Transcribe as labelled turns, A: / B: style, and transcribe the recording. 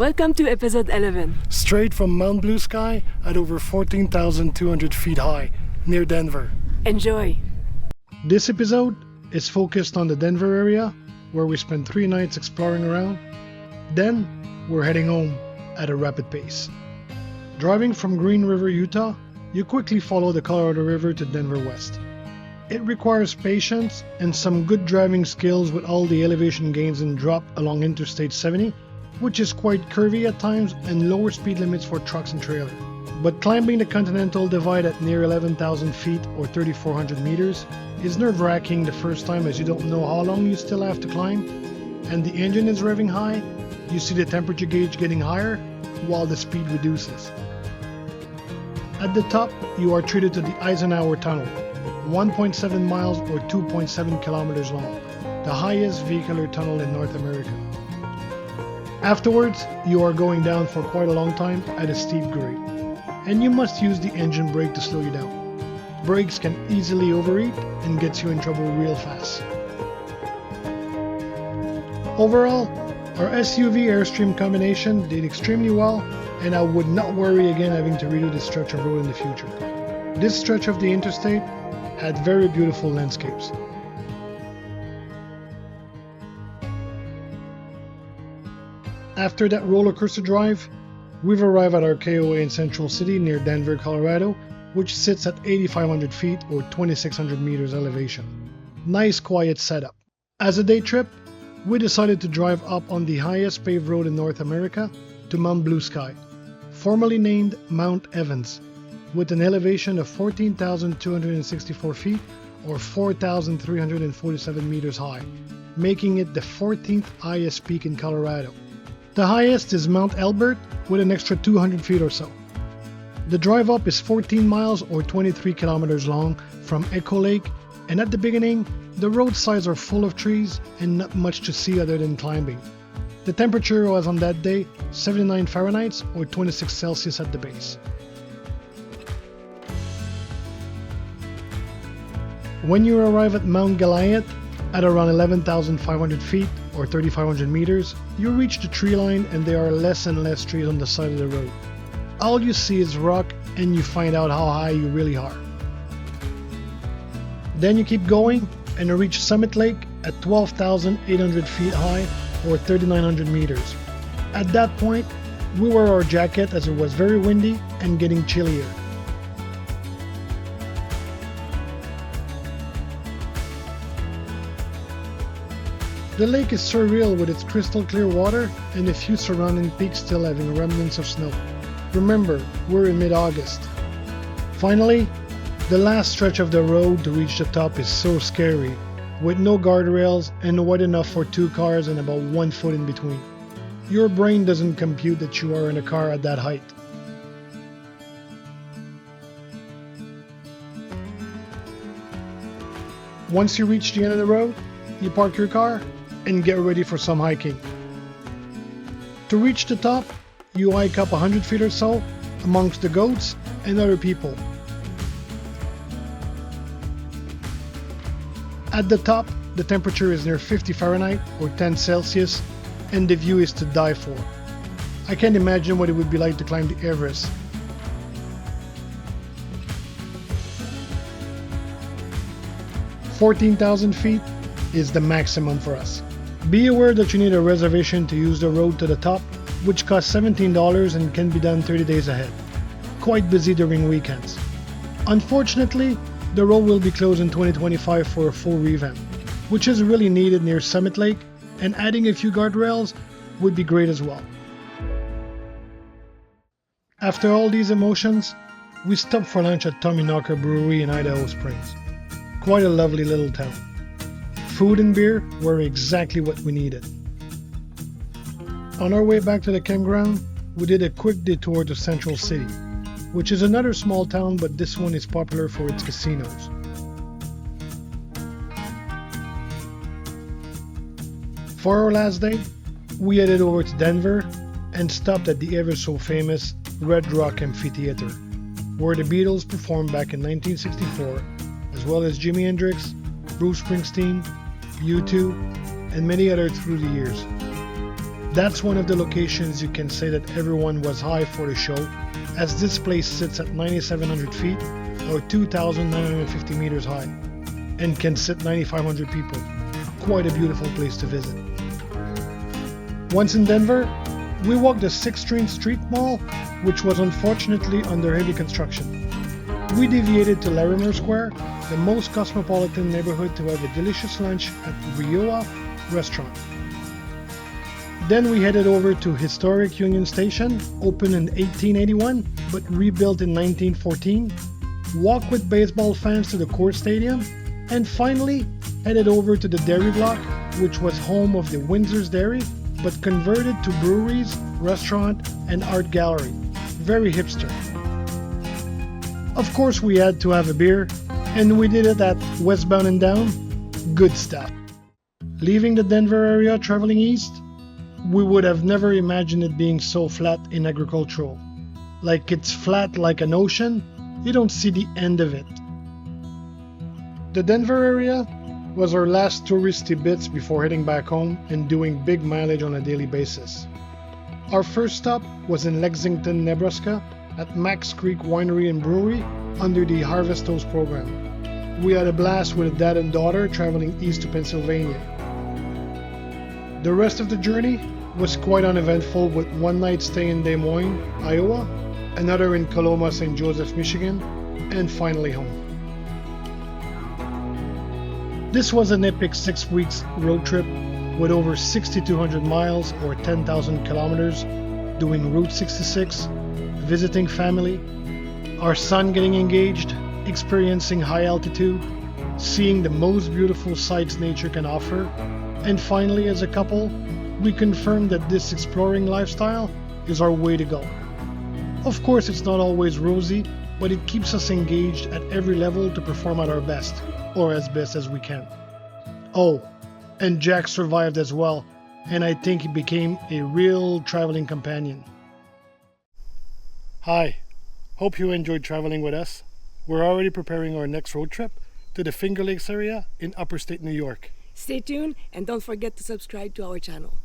A: Welcome to episode 11.
B: Straight from Mount Blue Sky at over 14,200 feet high, near Denver.
A: Enjoy!
B: This episode is focused on the Denver area, where we spent 3 nights exploring around. Then, we're heading home at a rapid pace. Driving from Green River, Utah, you quickly follow the Colorado River to Denver West. It requires patience and some good driving skills with all the elevation gains and drop along Interstate 70, which is quite curvy at times and lower speed limits for trucks and trailers. But climbing the Continental Divide at near 11,000 feet or 3,400 meters is nerve-wracking the first time, as you don't know how long you still have to climb, and the engine is revving high. You see the temperature gauge getting higher while the speed reduces. At the top, you are treated to the Eisenhower Tunnel, 1.7 miles or 2.7 kilometers long, the highest vehicular tunnel in North America. Afterwards, you are going down for quite a long time at a steep grade, and you must use the engine brake to slow you down. Brakes can easily overheat and gets you in trouble real fast. Overall, our SUV Airstream combination did extremely well, and I would not worry again having to redo this stretch of road in the future. This stretch of the interstate had very beautiful landscapes. After that roller coaster drive, we've arrived at our KOA in Central City near Denver, Colorado, which sits at 8,500 feet or 2,600 meters elevation. Nice quiet setup. As a day trip, we decided to drive up on the highest paved road in North America to Mount Blue Sky, formerly named Mount Evans, with an elevation of 14,264 feet or 4,347 meters high, making it the 14th highest peak in Colorado. The highest is Mount Elbert with an extra 200 feet or so. The drive up is 14 miles or 23 kilometers long from Echo Lake, and at the beginning, the roadsides are full of trees and not much to see other than climbing. The temperature was on that day 79 Fahrenheit or 26 Celsius at the base. When you arrive at Mount Goliath at around 11,500 feet or 3,500 meters, you reach the tree line and there are less and less trees on the side of the road. All you see is rock and you find out how high you really are. Then you keep going and you reach Summit Lake at 12,800 feet high or 3,900 meters. At that point, we wore our jacket as it was very windy and getting chillier. The lake is surreal with its crystal clear water and a few surrounding peaks still having remnants of snow. Remember, we're in mid-August. Finally, the last stretch of the road to reach the top is so scary, with no guardrails and wide enough for 2 cars and about 1 foot in between. Your brain doesn't compute that you are in a car at that height. Once you reach the end of the road, you park your car and get ready for some hiking. To reach the top, you hike up 100 feet or so amongst the goats and other people. At the top, the temperature is near 50 Fahrenheit or 10 Celsius and the view is to die for. I can't imagine what it would be like to climb the Everest. "14,000 feet is the maximum for us. Be aware that you need a reservation to use the road to the top, which costs $17 and can be done 30 days ahead. Quite busy during weekends. Unfortunately, the road will be closed in 2025 for a full revamp, which is really needed near Summit Lake, and adding a few guardrails would be great as well. After all these emotions, we stopped for lunch at Tommyknocker Brewery in Idaho Springs. Quite a lovely little town. Food and beer were exactly what we needed. On our way back to the campground, we did a quick detour to Central City, which is another small town, but this one is popular for its casinos. For our last day, we headed over to Denver and stopped at the ever so famous Red Rock Amphitheatre, where the Beatles performed back in 1964, as well as Jimi Hendrix, Bruce Springsteen, U2, and many others through the years. That's one of the locations you can say that everyone was high for the show, as this place sits at 9,700 feet or 2,950 meters high and can sit 9,500 people. Quite a beautiful place to visit. Once in Denver, we walked the 6th Street Mall, which was unfortunately under heavy construction. We deviated to Larimer Square, the most cosmopolitan neighborhood, to have a delicious lunch at Rioja restaurant. Then we headed over to historic Union Station, opened in 1881 but rebuilt in 1914, walked with baseball fans to the Court Stadium, and finally headed over to the Dairy Block, which was home of the Windsor's Dairy but converted to breweries, restaurant, and art gallery. Very hipster. Of course we had to have a beer, and we did it at Westbound and Down. Good stuff. Leaving the Denver area traveling east, we would have never imagined it being so flat in agricultural. Like it's flat like an ocean, you don't see the end of it. The Denver area was our last touristy bits before heading back home and doing big mileage on a daily basis. Our first stop was in Lexington, Nebraska at Max Creek Winery and Brewery under the Harvest Toast program. We had a blast with a dad and daughter traveling east to Pennsylvania. The rest of the journey was quite uneventful, with one night stay in Des Moines, Iowa, another in Coloma, St. Joseph, Michigan, and finally home. This was an epic 6 weeks road trip with over 6,200 miles or 10,000 kilometers, doing Route 66, visiting family, our son getting engaged, experiencing high altitude, seeing the most beautiful sights nature can offer, and finally, as a couple, we confirmed that this exploring lifestyle is our way to go. Of course, it's not always rosy, but it keeps us engaged at every level to perform at our best, or as best as we can. Oh, and Jack survived as well, and I think he became a real traveling companion. Hi, hope you enjoyed traveling with us. We're already preparing our next road trip to the Finger Lakes area in upper state New York.
A: Stay tuned and don't forget to subscribe to our channel.